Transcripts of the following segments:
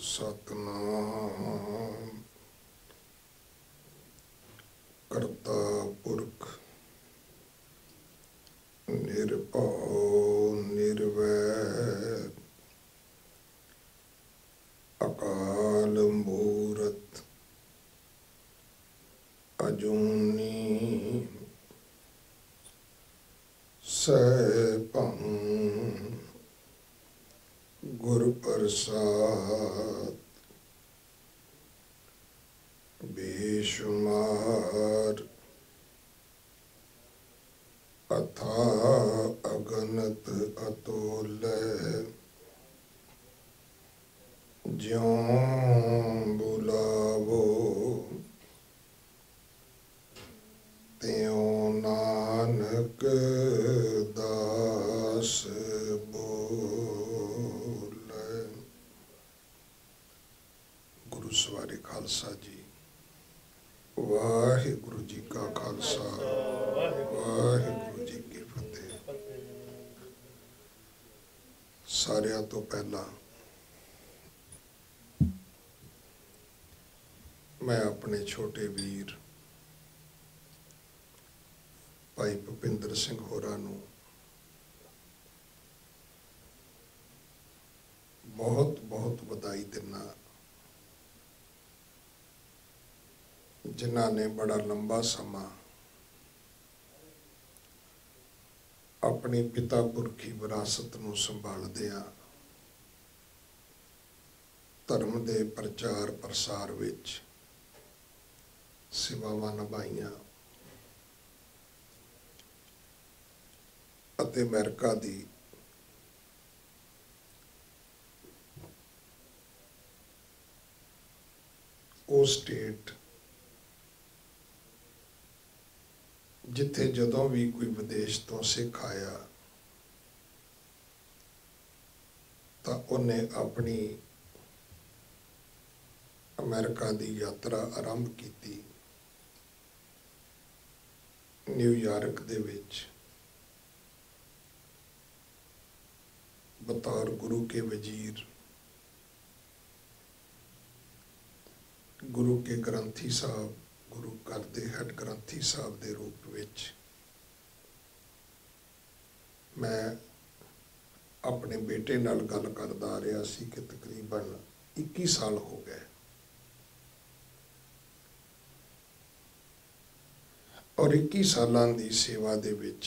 सतनाम करता पुरख निर्भौ निर्वैर अकाल मूरत अजूनी सैभं गुर प्रसाद बेशुमार अथाह अगनत अतोलय ज्यों बुलावो त्यों नानक दास बोले। गुरु सवारे खालसा जी। वाहिगुरु जी का खालसा वाहिगुरु जी की फतेह। सारिਆਂ ਤੋਂ ਪਹਿਲਾਂ मैं अपने छोटे वीर भाई भुपिंदर सिंह होरां नूं बहुत बहुत बधाई दिना, जिन्हां ने बड़ा लंबा समा अपनी पिता पुरखी विरासत नूं संभालदिआं धर्म दे प्रचार प्रसार विच सेवावां निभाईआं अते अमेरिका दी ਉਹ स्टेट जिथे जदों भी कोई विदेश तो सिख आया तो उन्हें अपनी अमेरिका की यात्रा आरंभ की। न्यूयॉर्क दे विच बतौर गुरु के वजीर, गुरु के ग्रंथी साहब, गुरु घर के हैड ग्रंथी साहब के रूप विच मैं अपने बेटे नाल गल करदा आ रहा सी कि तकरीबन 21 साल हो गए और 21 सालां दी सेवा दे विच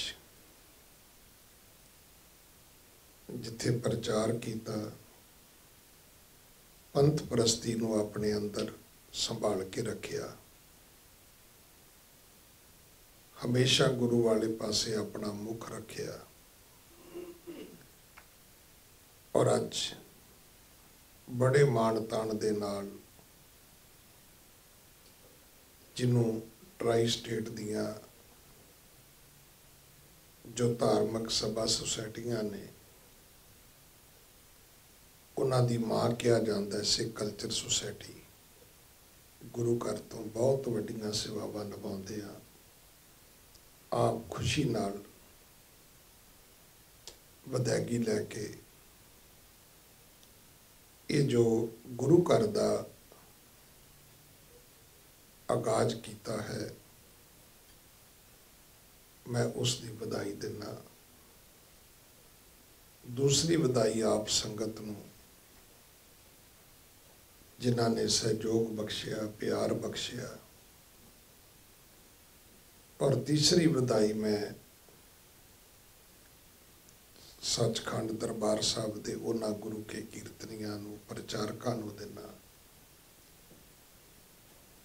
जिथे प्रचार किया, पंथ परस्ती नूं अपने अंदर संभाल के रखिया, हमेशा गुरु वाले पासे अपना मुख रखिया और अज बड़े मान तान दे नाल जिन्हों ट्राई स्टेट दियां जो धार्मिक सभा सोसाइटियां ने उन्हां दी मां कहा जाता है सिख कल्चर सोसाइटी, गुरु घर तो बहुत वड्डियां सेवावां निभाउंदे आ। आप खुशी नाल वदैगी लैके ये जो गुरु घर का आगाज किया है मैं उसकी बधाई देना। दूसरी बधाई आप संगत नूं जिन्हां ने सहयोग बख्शिया, प्यार बख्शिया, और तीसरी बधाई मैं सचखंड दरबार साहब दे उन्हां गुरु के कीर्तनियां नूं, प्रचारकां नूं देना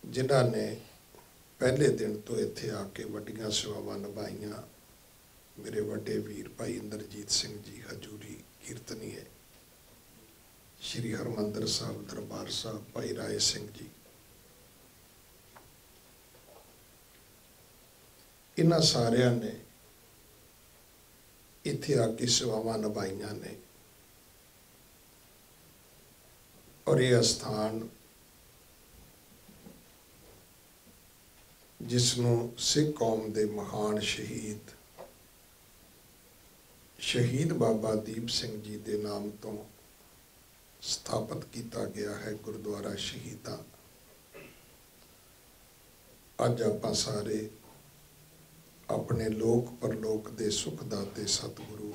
जिन्हां ने पहले दिन तो इत्थे आके वड्डियां सेवावां निभाईआं। मेरे वड्डे वीर भाई इंद्रजीत सिंह जी हजूरी कीर्तनीय, श्री हरमंदर साहब दरबार साहब भाई राय सिंह जी, इन्हां सारियां ने इत्थे आके सेवावां निभाईआं ने और यह स्थान जिसनों सिख कौम के महान शहीद बाबा दीप सिंह जी के नाम तो ਸਥਾਪਿਤ ਕੀਤਾ ਗਿਆ ਹੈ ਗੁਰਦੁਆਰਾ ਸ਼ਹੀਦਾਂ। ਅੱਜ ਆਪਾਂ ਸਾਰੇ ਆਪਣੇ ਲੋਕ ਪਰਲੋਕ ਦੇ ਸੁਖ ਦਾਤੇ ਸਤਿਗੁਰੂ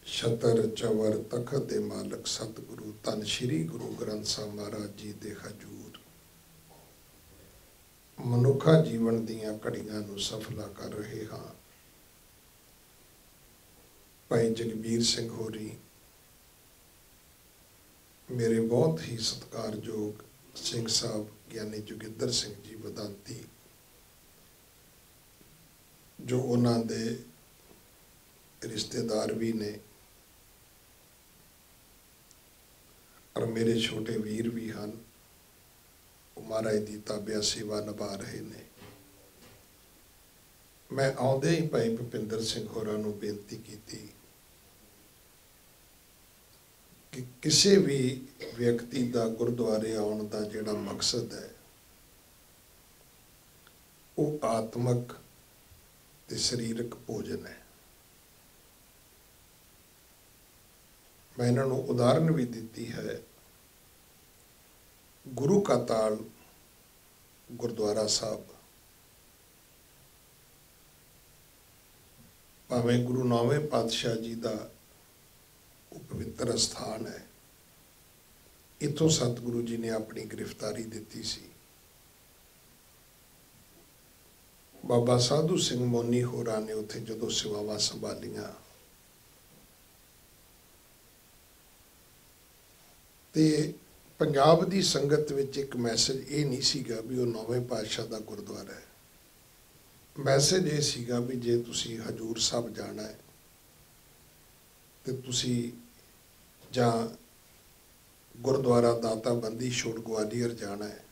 ਛਤਰ ਚਵਰ ਤਖਤ ਦੇ ਮਾਲਕ ਸਤਿਗੁਰੂ ਧੰਨ ਸ਼੍ਰੀ ਗੁਰੂ ਗ੍ਰੰਥ ਸਾਹਿਬ ਮਹਾਰਾਜ ਜੀ ਦੇ ਹਜ਼ੂਰ ਮਨੁੱਖਾ ਜੀਵਨ ਦੀਆਂ ਘੜੀਆਂ ਨੂੰ ਸਫਲਾ ਕਰ ਰਹੇ ਹਾਂ। ਭਾਈ ਜਗਬੀਰ ਸਿੰਘ ਹੋਰੀ ਮੇਰੇ ਬਹੁਤ ਹੀ ਸਤਿਕਾਰਯੋਗ ਸਿੰਘ ਸਾਹਿਬ ਗਿਆਨੀ ਜੋਗਿੰਦਰ ਸਿੰਘ ਜੀ ਵਦਾਂਤੀ, ਜੋ ਉਹਨਾਂ ਦੇ ਰਿਸ਼ਤੇਦਾਰ ਵੀ ਨੇ ਔਰ ਮੇਰੇ ਛੋਟੇ ਵੀਰ ਵੀ ਹਨ, ਉਹ ਮਹਾਰਾਜ ਦੀ ਤਾਬਿਆ ਸੇਵਾ ਨਿਭਾ ਰਹੇ ਨੇ। ਮੈਂ ਆਉਂਦੇ ਹੀ ਭਾਈ ਭੁਪਿੰਦਰ ਸਿੰਘ ਹੋਰਾਂ ਨੂੰ ਬੇਨਤੀ ਕੀਤੀ ਕਿ ਕਿਸੇ ਵੀ ਵਿਅਕਤੀ ਦਾ ਗੁਰਦੁਆਰੇ ਆਉਣ ਦਾ ਜਿਹੜਾ ਮਕਸਦ ਹੈ ਉਹ ਆਤਮਿਕ ਤੇ ਸਰੀਰਕ ਭੋਜਨ ਹੈ। ਮੈਂ ਇਹਨਾਂ ਨੂੰ ਉਦਾਹਰਨ ਵੀ ਦਿੱਤੀ ਹੈ। ਗੁਰੂ ਕਾ ਤਾਲ ਗੁਰਦੁਆਰਾ ਸਾਹਿਬ ਭਾਵੇਂ ਗੁਰੂ ਨੌਵੇਂ ਪਾਤਸ਼ਾਹ ਜੀ ਦਾ ਉਹ ਪਵਿੱਤਰ ਸਥਾਨ ਹੈ। ਇੱਥੋਂ ਸਤਿਗੁਰੂ ਜੀ ਨੇ ਆਪਣੀ ਗ੍ਰਿਫਤਾਰੀ ਦਿੱਤੀ ਸੀ। ਬਾਬਾ ਸਾਧੂ ਸਿੰਘ ਮੋਨੀ ਹੋਰਾਂ ਨੇ ਉੱਥੇ ਜਦੋਂ ਸੇਵਾਵਾਂ ਸੰਭਾਲੀਆਂ ਤੇ ਪੰਜਾਬ ਦੀ ਸੰਗਤ ਵਿੱਚ ਇੱਕ ਮੈਸੇਜ ਇਹ ਨਹੀਂ ਸੀਗਾ ਵੀ ਉਹ ਨੌਵੇਂ ਪਾਤਸ਼ਾਹ ਦਾ ਗੁਰਦੁਆਰਾ ਹੈ। ਮੈਸੇਜ ਇਹ ਸੀਗਾ ਵੀ ਜੇ ਤੁਸੀਂ ਹਜ਼ੂਰ ਸਾਹਿਬ ਜਾਣਾ ਹੈ ਤੇ ਤੁਸੀਂ ਜਾਂ ਗੁਰਦੁਆਰਾ ਦਾਤਾ ਬੰਦੀ ਛੋੜ ਗਵਾਲੀਅਰ ਜਾਣਾ ਹੈ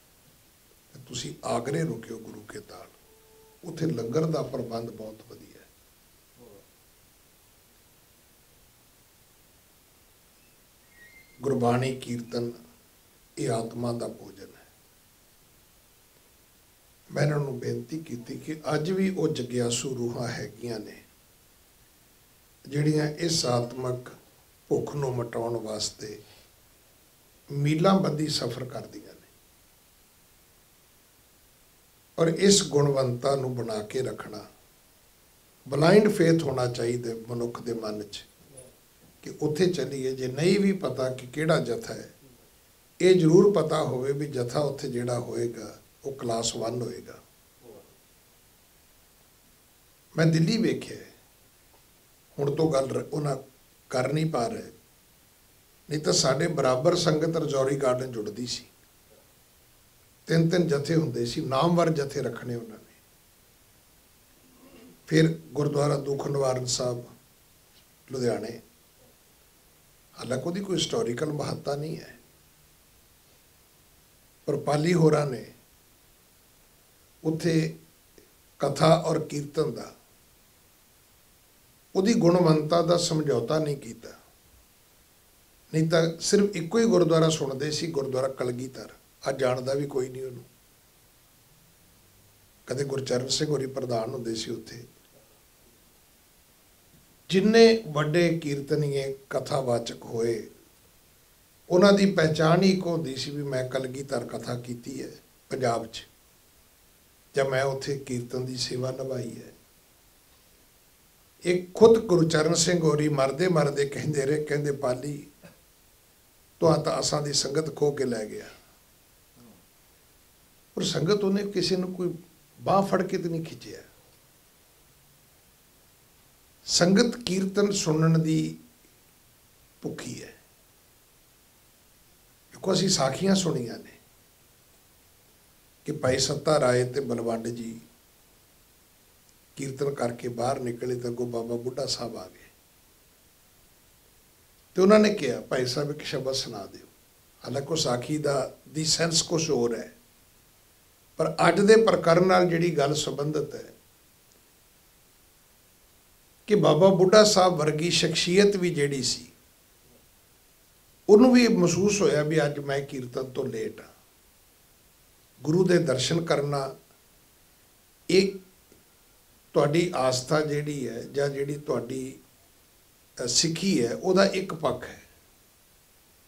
ਤੇ ਤੁਸੀਂ ਆਗਰੇ ਰੁਕਿਓ ਗੁਰੂ ਕੇ ਤਾਲ। ਉੱਥੇ ਲੰਗਰ ਦਾ ਪ੍ਰਬੰਧ ਬਹੁਤ ਵਧੀਆ ਹੈ। ਗੁਰਬਾਣੀ ਕੀਰਤਨ ਇਹ ਆਤਮਾ ਦਾ ਭੋਜਨ ਹੈ। ਮੈਂ ਇਹਨਾਂ ਨੂੰ ਬੇਨਤੀ ਕੀਤੀ ਕਿ ਅੱਜ ਵੀ ਉਹ ਜਗਿਆਸੂ ਰੂਹਾਂ ਹੈਗੀਆਂ ਨੇ ਜਿਹੜੀਆਂ ਇਸ ਆਤਮਿਕ ਭੁੱਖ ਨੂੰ ਮਿਟਾਉਣ ਵਾਸਤੇ ਮੀਲਾਂ ਬੱਧੀ ਸਫ਼ਰ ਕਰਦੀਆਂ ਨੇ ਔਰ ਇਸ ਗੁਣਵੰਤਾ ਨੂੰ ਬਣਾ ਕੇ ਰੱਖਣਾ। ਬਲਾਈਂਡ ਫੇਥ ਹੋਣਾ ਚਾਹੀਦਾ ਮਨੁੱਖ ਦੇ ਮਨ 'ਚ ਕਿ ਉੱਥੇ ਚੱਲੀਏ। ਜੇ ਨਹੀਂ ਵੀ ਪਤਾ ਕਿ ਕਿਹੜਾ ਜਥਾ ਹੈ, ਇਹ ਜ਼ਰੂਰ ਪਤਾ ਹੋਵੇ ਵੀ ਜਥਾ ਉੱਥੇ ਜਿਹੜਾ ਹੋਏਗਾ ਉਹ ਕਲਾਸ 1 ਹੋਏਗਾ। ਮੈਂ ਦਿੱਲੀ ਵੇਖਿਆ, ਹੁਣ ਤੋਂ ਗੱਲ ਉਹਨਾਂ ਕਰ ਨਹੀਂ ਪਾ ਰਹੇ, ਨਹੀਂ ਤਾਂ ਸਾਡੇ ਬਰਾਬਰ ਸੰਗਤ ਰਜੌਰੀ ਗਾਰਡਨ ਜੁੜਦੀ ਸੀ। 3-3 ਜਥੇ ਹੁੰਦੇ ਸੀ, ਨਾਮਵਰ ਜਥੇ ਰੱਖਣੇ ਉਹਨਾਂ ਨੇ। ਫਿਰ ਗੁਰਦੁਆਰਾ ਦੁੱਖ ਨਿਵਾਰਨ ਸਾਹਿਬ ਲੁਧਿਆਣੇ, ਹਾਲਾਂਕਿ ਉਹਦੀ ਕੋਈ ਹਿਸਟੋਰੀਕਲ ਮਹੱਤਤਾ ਨਹੀਂ ਹੈ, ਪਰ ਪਾਲੀ ਹੋਰਾਂ ਨੇ ਉੱਥੇ ਕਥਾ ਔਰ ਕੀਰਤਨ ਦਾ ਉਹਦੀ ਗੁਣਵੰਤਾ ਦਾ ਸਮਝੌਤਾ ਨਹੀਂ ਕੀਤਾ। ਨਹੀਂ ਤਾਂ ਸਿਰਫ ਇੱਕੋ ਹੀ ਗੁਰਦੁਆਰਾ ਸੁਣਦੇ ਸੀ, ਗੁਰਦੁਆਰਾ ਕਲਗੀਧਰ। ਅੱਜ ਜਾਣਦਾ ਵੀ ਕੋਈ ਨਹੀਂ ਉਹਨੂੰ। ਕਦੇ ਗੁਰਚਰਨ ਸਿੰਘ ਹੋਰੀ ਪ੍ਰਧਾਨ ਹੁੰਦੇ ਸੀ ਉੱਥੇ। ਜਿੰਨੇ ਵੱਡੇ ਕੀਰਤਨੀਏ ਕਥਾਵਾਚਕ ਹੋਏ, ਉਹਨਾਂ ਦੀ ਪਹਿਚਾਣ ਹੀ ਇੱਕ ਹੁੰਦੀ ਸੀ ਵੀ ਮੈਂ ਕਲਗੀਧਰ ਕਥਾ ਕੀਤੀ ਹੈ ਪੰਜਾਬ 'ਚ, ਜਾਂ ਮੈਂ ਉੱਥੇ ਕੀਰਤਨ ਦੀ ਸੇਵਾ ਨਿਭਾਈ ਹੈ। ਇਹ ਖੁਦ ਗੁਰਚਰਨ ਸਿੰਘ ਹੋਰੀ ਮਰਦੇ ਮਰਦੇ ਕਹਿੰਦੇ ਰਹੇ, ਕਹਿੰਦੇ ਪਾਲੀ ਤਾਂ ਅਸਾਂ ਦੀ ਸੰਗਤ ਖੋ ਕੇ ਲੈ ਗਿਆ। ਪਰ ਸੰਗਤ ਉਹਨੇ ਕਿਸੇ ਨੂੰ ਕੋਈ ਬਾਹ ਫੜ ਕੇ ਤੇ ਨਹੀਂ ਖਿੱਚਿਆ। ਸੰਗਤ ਕੀਰਤਨ ਸੁਣਨ ਦੀ ਭੁੱਖੀ ਹੈ। ਕਿਉਂਕਿ ਅਸੀਂ ਸਾਖੀਆਂ ਸੁਣੀਆਂ ਨੇ ਕਿ ਭਾਈ ਸੱਤਾ ਰਾਏ ਤੇ ਬਲਵੰਡ ਜੀ ਕੀਰਤਨ ਕਰਕੇ ਬਾਹਰ ਨਿਕਲੇ ਤਾਂ ਅੱਗੋਂ ਬਾਬਾ ਬੁੱਢਾ ਸਾਹਿਬ ਆ ਗਏ ਤੇ ਉਹਨਾਂ ਨੇ ਕਿਹਾ ਭਾਈ ਸਾਹਿਬ ਇੱਕ ਸ਼ਬਦ ਸੁਣਾ ਦਿਓ। ਹਾਲਾਂਕਿ ਸਾਖੀ ਦੀ ਸੈਂਸ ਕੁਛ ਹੋਰ ਹੈ, ਪਰ ਅੱਜ ਦੇ ਪ੍ਰਕਰਨ ਨਾਲ ਜਿਹੜੀ ਗੱਲ ਸੰਬੰਧਿਤ ਹੈ ਕਿ ਬਾਬਾ ਬੁੱਢਾ ਸਾਹਿਬ ਵਰਗੀ ਸ਼ਖਸੀਅਤ ਵੀ ਜਿਹੜੀ ਸੀ, ਉਹਨੂੰ ਵੀ ਮਹਿਸੂਸ ਹੋਇਆ ਵੀ ਅੱਜ ਮੈਂ ਕੀਰਤਨ ਤੋਂ ਲੇਟ ਹਾਂ। ਗੁਰੂ ਦੇ ਦਰਸ਼ਨ ਕਰਨਾ ਇਹ ਤੁਹਾਡੀ ਆਸਥਾ ਜਿਹੜੀ ਹੈ ਜਾਂ ਜਿਹੜੀ ਤੁਹਾਡੀ ਸਿੱਖੀ ਹੈ ਉਹਦਾ ਇੱਕ ਪੱਖ ਹੈ,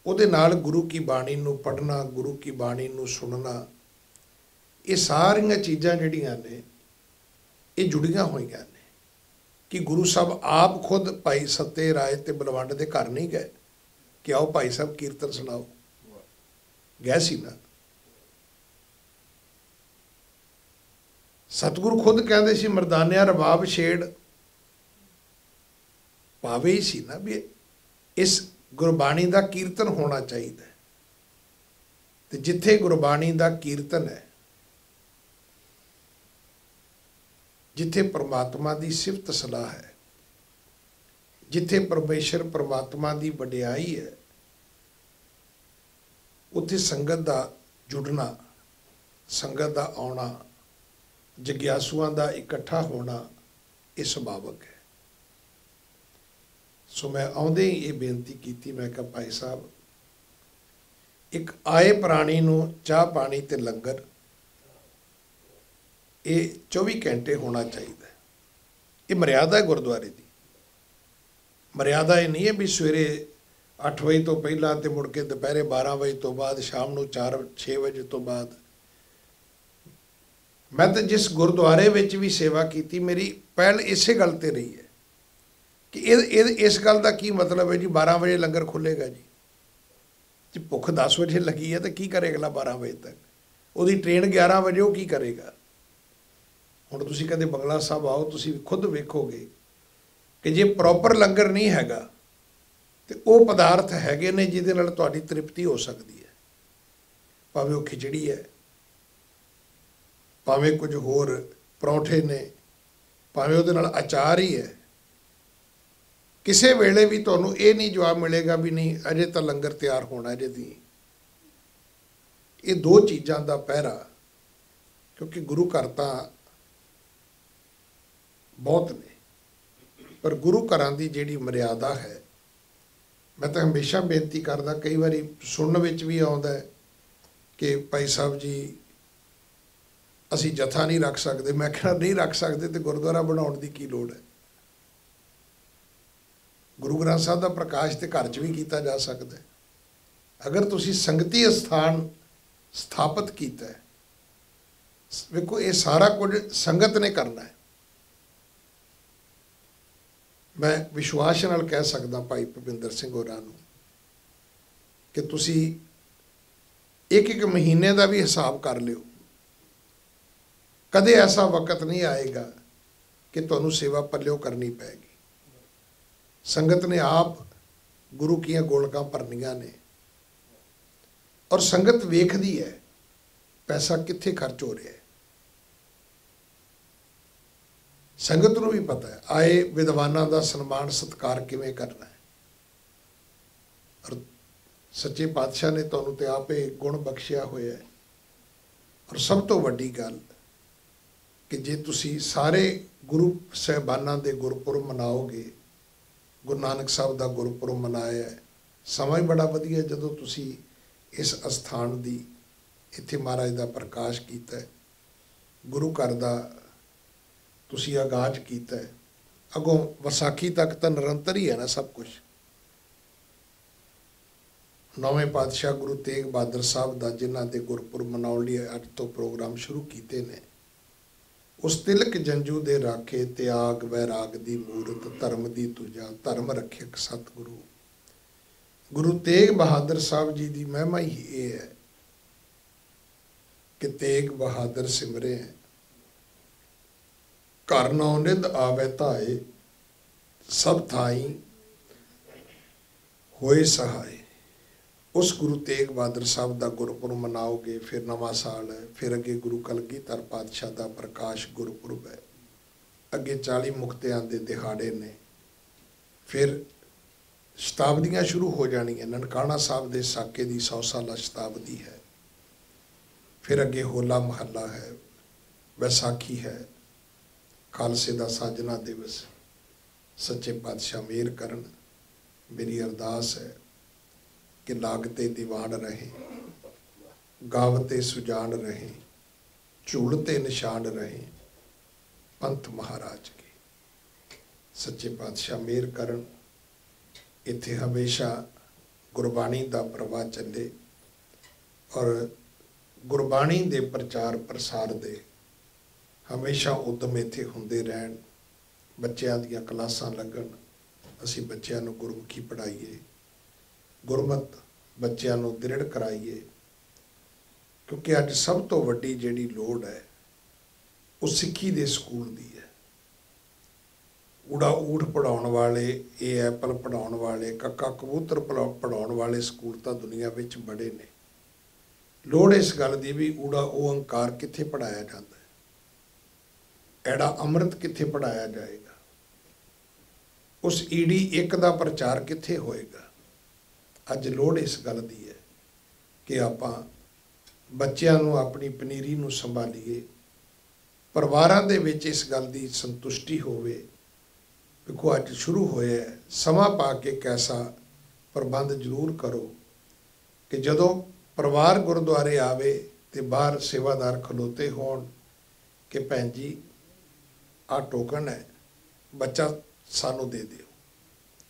ਉਹਦੇ ਨਾਲ ਗੁਰੂ ਕੀ ਬਾਣੀ ਨੂੰ ਪੜ੍ਹਨਾ, ਗੁਰੂ ਕੀ ਬਾਣੀ ਨੂੰ ਸੁਣਨਾ, ਇਹ ਸਾਰੀਆਂ ਚੀਜ਼ਾਂ ਜਿਹੜੀਆਂ ਨੇ ਇਹ ਜੁੜੀਆਂ ਹੋਈਆਂ ਨੇ। ਕਿ ਗੁਰੂ ਸਾਹਿਬ ਆਪ ਖੁਦ ਭਾਈ ਸੱਤੇ ਰਾਏ ਤੇ ਬਲਵੰਡ ਦੇ ਘਰ ਨਹੀਂ ਗਏ ਕਿ ਆਓ ਭਾਈ ਸਾਹਿਬ ਕੀਰਤਨ ਸੁਣਾਓ, ਗਏ ਸੀ ਨਾ। ਸਤਿਗੁਰੂ ਖੁਦ ਕਹਿੰਦੇ ਸੀ ਮਰਦਾਨਿਆ ਰਬਾਬ ਛੇੜ ਪਾਵੇ ਹੀ ਸੀ ਨਾ, ਵੀ ਇਸ ਗੁਰਬਾਣੀ ਦਾ ਕੀਰਤਨ ਹੋਣਾ ਚਾਹੀਦਾ। ਤੇ ਜਿੱਥੇ ਗੁਰਬਾਣੀ ਦਾ ਕੀਰਤਨ ਹੈ, ਜਿੱਥੇ ਪ੍ਰਮਾਤਮਾ ਦੀ ਸਿਫਤ ਸਲਾਹ ਹੈ, ਜਿੱਥੇ ਪਰਮੇਸ਼ਰ ਪ੍ਰਮਾਤਮਾ ਦੀ ਵਡਿਆਈ ਹੈ, ਉੱਥੇ ਸੰਗਤ ਦਾ ਜੁੜਨਾ, ਸੰਗਤ ਦਾ ਆਉਣਾ, ਜਗਿਆਸੂਆਂ ਦਾ ਇਕੱਠਾ ਹੋਣਾ ਇਹ ਸੁਭਾਵਕ ਹੈ। ਸੋ ਮੈਂ ਆਉਂਦੇ ਹੀ ਇਹ ਬੇਨਤੀ ਕੀਤੀ, ਮੈਂ ਕਿਹਾ ਭਾਈ ਸਾਹਿਬ ਇੱਕ ਆਏ ਪ੍ਰਾਣੀ ਨੂੰ ਚਾਹ ਪਾਣੀ ਤੇ ਲੰਗਰ ਇਹ 24 ਘੰਟੇ ਹੋਣਾ ਚਾਹੀਦਾ। ਇਹ ਮਰਿਆਦਾ ਹੈ ਗੁਰਦੁਆਰੇ ਦੀ। ਮਰਿਆਦਾ ਇਹ ਨਹੀਂ ਹੈ ਵੀ ਸਵੇਰੇ 8 ਵਜੇ ਤੋਂ ਪਹਿਲਾਂ ਤੇ ਮੁੜ ਕੇ ਦੁਪਹਿਰੇ 12 ਵਜੇ ਤੋਂ ਬਾਅਦ, ਸ਼ਾਮ ਨੂੰ 4-6 ਵਜੇ ਤੋਂ ਬਾਅਦ। ਮੈਂ ਤਾਂ ਜਿਸ ਗੁਰਦੁਆਰੇ ਵਿੱਚ ਵੀ ਸੇਵਾ ਕੀਤੀ, ਮੇਰੀ ਪਹਿਲ ਇਸੇ ਗੱਲ ਤੇ ਰਹੀ ਹੈ ਕਿ ਇਸ ਗੱਲ ਦਾ ਕੀ ਮਤਲਬ ਹੈ ਜੀ 12 ਵਜੇ ਲੰਗਰ ਖੁੱਲ੍ਹੇਗਾ ਜੀ, ਜੇ ਭੁੱਖ 10 ਵਜੇ ਲੱਗੀ ਹੈ ਤਾਂ ਕੀ ਕਰੇਗਾ ਅਗਲਾ 12 ਵਜੇ ਤੱਕ? ਉਹਦੀ ਟ੍ਰੇਨ 11 ਵਜੇ, ਉਹ ਕੀ ਕਰੇਗਾ? ਹੁਣ ਤੁਸੀਂ ਕਦੇ ਬੰਗਲਾ ਸਾਹਿਬ ਆਓ, ਤੁਸੀਂ ਖੁਦ ਵੇਖੋਗੇ ਕਿ ਜੇ ਪ੍ਰੋਪਰ ਲੰਗਰ ਨਹੀਂ ਹੈਗਾ ਤੇ ਉਹ ਪਦਾਰਥ ਹੈਗੇ ਨੇ ਜਿਹਦੇ ਨਾਲ ਤੁਹਾਡੀ ਤ੍ਰਿਪਤੀ ਹੋ ਸਕਦੀ ਹੈ। ਭਾਵੇਂ ਉਹ ਖਿਚੜੀ ਹੈ, ਭਾਵੇਂ ਕੁਝ ਹੋਰ ਪਰੌਂਠੇ ਨੇ, ਭਾਵੇਂ ਉਹਦੇ ਨਾਲ ਅਚਾਰ ਹੀ ਹੈ। ਕਿਸੇ ਵੇਲੇ ਵੀ ਤੁਹਾਨੂੰ ਇਹ ਨਹੀਂ ਜਵਾਬ ਮਿਲੇਗਾ ਵੀ ਨਹੀਂ ਅਜੇ ਤਾਂ ਲੰਗਰ ਤਿਆਰ ਹੋਣਾ ਅਜੇ ਦੀ। ਇਹ ਦੋ ਚੀਜ਼ਾਂ ਦਾ ਪਹਿਰਾ, ਕਿਉਂਕਿ ਗੁਰੂ ਘਰ ਤਾਂ ਬਹੁਤ ਨੇ, ਪਰ ਗੁਰੂ ਘਰਾਂ ਦੀ ਜਿਹੜੀ ਮਰਿਆਦਾ ਹੈ, ਮੈਂ ਤਾਂ ਹਮੇਸ਼ਾ ਬੇਨਤੀ ਕਰਦਾ, ਕਈ ਵਾਰੀ ਸੁਣਨ ਵਿੱਚ ਵੀ ਆਉਂਦਾ ਹੈ ਕਿ ਭਾਈ ਸਾਹਿਬ ਜੀ ਅਸੀਂ ਜਥਾ ਨਹੀਂ ਰੱਖ ਸਕਦੇ। ਮੈਂ ਕਿਹਾ ਨਹੀਂ ਰੱਖ ਸਕਦੇ ਤੇ ਗੁਰਦੁਆਰਾ ਬਣਾਉਣ ਦੀ ਕੀ ਲੋੜ ਹੈ? ਗੁਰੂ ਗ੍ਰੰਥ ਸਾਹਿਬ ਦਾ ਪ੍ਰਕਾਸ਼ ਤੇ ਘਰ 'ਚ ਵੀ ਕੀਤਾ ਜਾ ਸਕਦਾ ਹੈ। ਅਗਰ ਤੁਸੀਂ ਸੰਗਤੀ ਅਸਥਾਨ ਸਥਾਪਿਤ ਕੀਤਾ ਹੈ, ਵੇਖੋ ਇਹ ਸਾਰਾ ਕੁਝ ਸੰਗਤ ਨੇ ਕਰਨਾ ਹੈ। ਮੈਂ ਵਿਸ਼ਵਾਸ ਨਾਲ ਕਹਿ ਸਕਦਾ ਭਾਈ ਭੁਪਿੰਦਰ ਸਿੰਘ ਹੋਰਾਂ ਨੂੰ ਕਿ ਤੁਸੀਂ ਇੱਕ ਮਹੀਨੇ ਦਾ ਵੀ ਹਿਸਾਬ ਕਰ ਲਿਓ, ਕਦੇ ਐਸਾ ਵਕਤ ਨਹੀਂ ਆਏਗਾ ਕਿ ਤੁਹਾਨੂੰ ਸੇਵਾ ਪੱਲਿਓ ਕਰਨੀ ਪੈਗੀ। ਸੰਗਤ ਨੇ ਆਪ ਗੁਰੂ ਕੀਆਂ ਗੋਲਕਾਂ ਭਰਨੀਆਂ ਨੇ, ਔਰ ਸੰਗਤ ਵੇਖਦੀ ਹੈ ਪੈਸਾ ਕਿੱਥੇ ਖਰਚ ਹੋ ਰਿਹਾ ਹੈ। ਸੰਗਤ ਨੂੰ ਵੀ ਪਤਾ ਹੈ ਆਏ ਵਿਦਵਾਨਾਂ ਦਾ ਸਨਮਾਨ ਸਤਿਕਾਰ ਕਿਵੇਂ ਕਰਨਾ ਹੈ। ਔਰ ਸੱਚੇ ਪਾਤਸ਼ਾਹ ਨੇ ਤੁਹਾਨੂੰ ਤੇ ਆਪੇ ਗੁਣ ਬਖਸ਼ਿਆ ਹੋਇਆ ਹੈ। ਔਰ ਸਭ ਤੋਂ ਵੱਡੀ ਗੱਲ ਕਿ ਜੇ ਤੁਸੀਂ ਸਾਰੇ ਗੁਰੂ ਸਾਹਿਬਾਨਾਂ ਦੇ ਗੁਰਪੁਰਬ ਮਨਾਓਗੇ, ਗੁਰੂ ਨਾਨਕ ਸਾਹਿਬ ਦਾ ਗੁਰਪੁਰਬ ਮਨਾਇਆ ਹੈ, ਸਮਾਂ ਹੀ ਬੜਾ ਵਧੀਆ ਜਦੋਂ ਤੁਸੀਂ ਇਸ ਅਸਥਾਨ ਦੀ ਇੱਥੇ ਮਹਾਰਾਜ ਦਾ ਪ੍ਰਕਾਸ਼ ਕੀਤਾ, ਗੁਰੂ ਘਰ ਦਾ ਤੁਸੀਂ ਆਗਾਜ਼ ਕੀਤਾ, ਅੱਗੋਂ ਵਿਸਾਖੀ ਤੱਕ ਤਾਂ ਨਿਰੰਤਰ ਹੀ ਹੈ ਨਾ ਸਭ ਕੁਝ। ਨੌਵੇਂ ਪਾਤਸ਼ਾਹ ਗੁਰੂ ਤੇਗ ਬਹਾਦਰ ਸਾਹਿਬ ਦਾ ਜਿਨ੍ਹਾਂ ਦੇ ਗੁਰਪੁਰਬ ਮਨਾਉਣ ਲਈ ਅੱਜ ਤੋਂ ਪ੍ਰੋਗਰਾਮ ਸ਼ੁਰੂ ਕੀਤੇ ਨੇ, ਉਸ ਤਿਲਕ ਜੰਜੂ ਦੇ ਰਾਖੇ ਤਿਆਗ ਵੈਰਾਗ ਦੀ ਮੂਰਤ, ਧਰਮ ਦੀ ਤੁਜਾ ਧਰਮ ਰੱਖਿਅਕ ਸਤਿਗੁਰੂ। ਗੁਰੂ ਤੇਗ ਬਹਾਦਰ ਸਾਹਿਬ ਜੀ ਦੀ ਮਹਿਮਾ ਹੀ ਇਹ ਹੈ ਕਿ ਤੇਗ ਬਹਾਦਰ ਸਿਮਰੇ ਘਰ ਨੌ ਨਿਧ ਆਵੇ ਧਾਏ, ਸਭ ਥਾਈ ਹੋਏ ਸਹਾਏ। ਉਸ ਗੁਰੂ ਤੇਗ ਬਹਾਦਰ ਸਾਹਿਬ ਦਾ ਗੁਰਪੁਰਬ ਮਨਾਓਗੇ, ਫਿਰ ਨਵਾਂ ਸਾਲ ਹੈ, ਫਿਰ ਅੱਗੇ ਗੁਰੂ ਕਲਗੀਧਰ ਪਾਤਸ਼ਾਹ ਦਾ ਪ੍ਰਕਾਸ਼ ਗੁਰਪੁਰਬ ਹੈ, ਅੱਗੇ 40 ਮੁਕਤਿਆਂ ਦੇ ਦਿਹਾੜੇ ਨੇ, ਫਿਰ ਸ਼ਤਾਬਦੀਆਂ ਸ਼ੁਰੂ ਹੋ ਜਾਣੀਆਂ। ਨਨਕਾਣਾ ਸਾਹਿਬ ਦੇ ਸਾਕੇ ਦੀ 100 ਸਾਲਾ ਸ਼ਤਾਬਦੀ ਹੈ, ਫਿਰ ਅੱਗੇ ਹੋਲਾ ਮਹੱਲਾ ਹੈ, ਵਿਸਾਖੀ ਹੈ, ਖਾਲਸੇ ਦਾ ਸਾਜਨਾ ਦਿਵਸ। ਸੱਚੇ ਪਾਤਸ਼ਾਹ ਮਿਹਰ ਕਰਨ। ਮੇਰੀ ਅਰਦਾਸ ਹੈ ਕਿ ਲਾਗਤੇ ਦੀਵਾਨ ਰਹੇ, ਗਾਵਤੇ ਸੁਜਾਨ ਰਹੇ, ਝੂਲਤੇ ਨਿਸ਼ਾਨ ਰਹੇ, ਪੰਥ ਮਹਾਰਾਜ ਕੇ। ਸੱਚੇ ਪਾਤਸ਼ਾਹ ਮਿਹਰ ਕਰਨ। ਇੱਥੇ ਹਮੇਸ਼ਾ गुरबाणी का प्रवाह चले और गुरबाणी के प्रचार प्रसार दे हमेशा उद्यम इत्थे हुंदे रहन। बच्चों दीयां क्लासां लगन, असी बच्चों नूं गुरमुखी पढ़ाईए, गुरमत बच्चों नूं दृढ़ कराईए, क्योंकि अज सब तो वड्डी जिहड़ी लोड़ है वो सिक्खी दे स्कूल दी है। ऊड़ा ऊठ पढ़ाउण वाले, ए एप्पल पढ़ाउण वाले, कक्का कबूतर पढ़ाउण वाले स्कूल तो दुनिया विच बड़े ने। लोड़ इस गल दी भी ऊड़ा ओ अंकार कित्थे पढ़ाया जाता है, एड़ा अमृत कित्थे पढ़ाया जाएगा, उस ईड़ी एक दा प्रचार कित्थे होएगा। अज लोड़ इस गल दी है कि आपां बच्चों नूं अपनी पनीरी नूं संभालीए, परिवारां दे विच इस गल दी संतुष्टि होवे। देखो अज शुरू होया समा पा के कैसा प्रबंध जरूर करो कि जदों परिवार गुरुद्वारे आवे तो बाहर सेवादार खलोते होण कि भैन जी आ टोकन है, बच्चा सानू दे दिओ।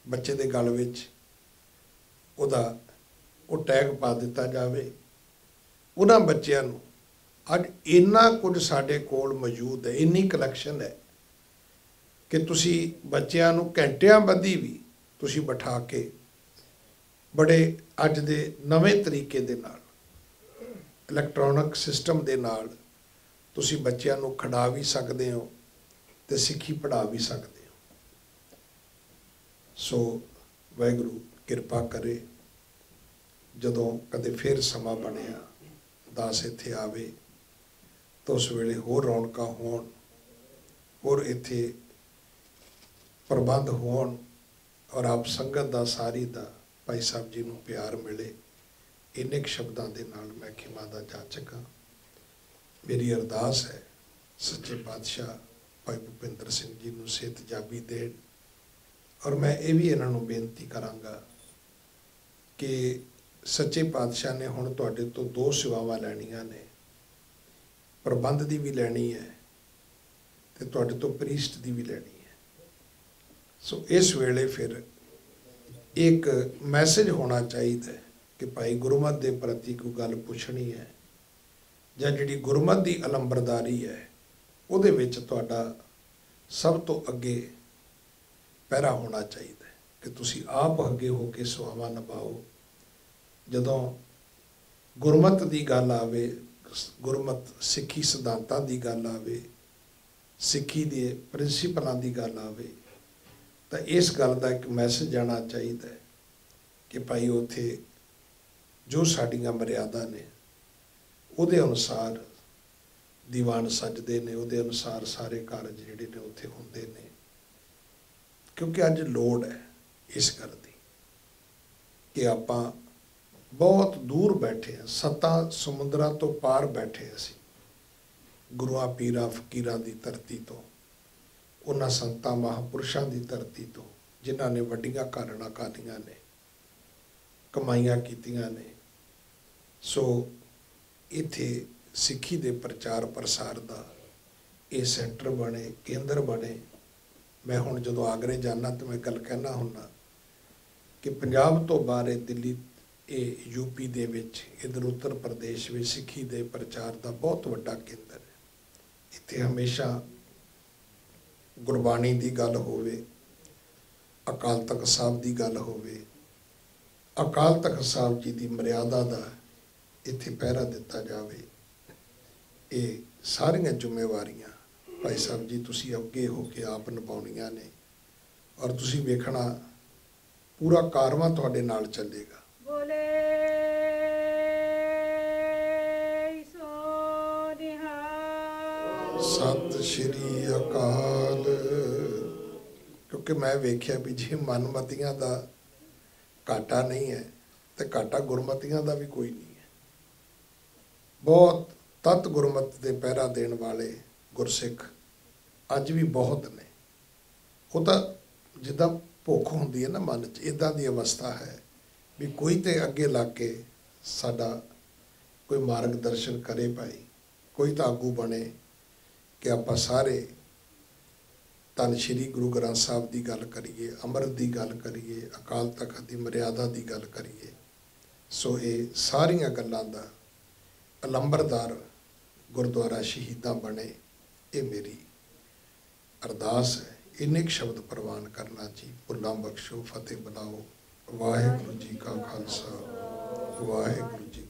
बच्चे दे गल विच उहदा वो टैग पा दिता जाए। उन्हां बच्चों नूं अज इन्ना कुछ साडे कोल मौजूद है, इन्नी कलैक्शन है कि तुसी बच्चों नूं घंटियां बधी भी तुसी बिठा के बड़े अज दे नवें तरीके दे नाल इलैक्ट्रॉनिक सिस्टम दे नाल तुसी बच्चों नूं खड़ा भी सकदे हो ते सिक्खी पढ़ा भी सकदे हो। सो वाहिगुरू किरपा करे, जदों कदे फिर समा बनिया दास इत्थे आवे तो उस वेले होर रौनकां होण, होर इत्थे प्रबंध होण और आप संगत दा सारी दा भाई साहब जी नूं प्यार मिले। इन्ने शब्दों के नाल मैं खिमा दा जाचक हाँ। मेरी अरदास है सच्चे पातशाह भाई भुपिंदर सिंह जी नूं सेहत जाबी देण। और मैं ये भी इन्हां नूं बेनती करांगा कि सच्चे पातशाह ने हुण तुहाडे तो दो सेवावां लैणीआं ने, प्रबंध की भी लैनी है ते तुहाडे तो प्रीस्ट की भी लैनी है। सो इस वेले फिर एक मैसेज होना चाहिए कि भाई गुरमत के प्रति कोई गल पुछनी है जां जिहड़ी गुरमत की अलंबरदारी है उहदे विच तुहाडा सब तो अगे पैरा होना चाहिए कि तुसी आप अगे हो के सेवावां निभाओ। जदों गुरमत की गल आवे, गुरमत सिक्खी सिद्धांतां की गल आवे, सिक्खी के प्रिंसीपलों की गल आवे तो इस गल का एक मैसेज जाना चाहिए कि भाई उत्थे जो साड़ियाँ मर्यादा ने उहदे अनुसार दीवान सजदे ने, उहदे अनुसार सारे कारज जिहड़े ने उत्थे हुंदे ने। क्योंकि अज लोड़ है इस गल दी कि आपां बहुत दूर बैठे हैं, 7 समुद्रां तो पार बैठे असीं, गुरुआं पीरां फकीरां दी धरती तो, उन्हां संतां महापुरुषां दी धरती तो जिन्हां ने वड्डियां घालणा घालियां ने, कमाईयां कीतियां ने। सो इत्थे सिक्खी दे प्रचार प्रसार दा ये सेंटर बने, केंद्र बने। मैं हुण जदों आगरे जाना तो मैं गल कहना हुन्ना कि पंजाब तो बाहर दिल्ली, ये यूपी दे विच, इधर उत्तर प्रदेश में सिक्खी दे प्रचार दा बहुत वड्डा केंद्र है। इत्थे हमेशा गुरबाणी की गल होवे, अकाल तख्त साहब की गल होवे, अकाल तख्त साहब जी की मर्यादा का इत्थे पहरा दिता जाए। ये सारियां जिम्मेवारियां भाई साहब जी तुसी अगे हो के आप निभाउणियां ने और तुसी वेखना पूरा कारवां तुहाडे नाल चलेगा। बोले सो निहाल। सत श्री अकाल। क्योंकि मैं वेख्या भी जी मनमतियां दा घाटा नहीं है तो घाटा गुरमतियां दा भी कोई नहीं है। बहुत तत् गुरमत दे पहरा देण वाले गुरसिख अज भी बहुत ने। वो तो जिदा भुख होंदी है ना मन च, इदां दी अवस्था है भी कोई तो अगे लग के साडा कोई मार्गदर्शन करे भाई, कोई तो आगू बने कि आप सारे ਧੰਨ ਸ਼੍ਰੀ ਗੁਰੂ ਗ੍ਰੰਥ ਸਾਹਿਬ ਦੀ ਗੱਲ ਕਰੀਏ, ਅੰਮ੍ਰਿਤ ਦੀ ਗੱਲ ਕਰੀਏ, ਅਕਾਲ ਤਖਤ ਦੀ ਮਰਿਆਦਾ ਦੀ ਗੱਲ ਕਰੀਏ, ਸੋ ਇਹ ਸਾਰੀਆਂ ਗੱਲਾਂ ਦਾ ਅਲੰਬਰਦਾਰ ਗੁਰਦੁਆਰਾ ਸ਼ਹੀਦਾਂ ਬਣੇ, ਇਹ ਮੇਰੀ ਅਰਦਾਸ ਹੈ। ਇੰਨੇ ਕੁ ਸ਼ਬਦ ਪ੍ਰਵਾਨ ਕਰਨਾ ਜੀ। ਭੁੱਲਾਂ ਬਖਸ਼ੋ, ਫਤਿਹ ਬੁਲਾਓ। ਵਾਹਿਗੁਰੂ ਜੀ ਕਾ ਖਾਲਸਾ, ਵਾਹਿਗੁਰੂ ਜੀ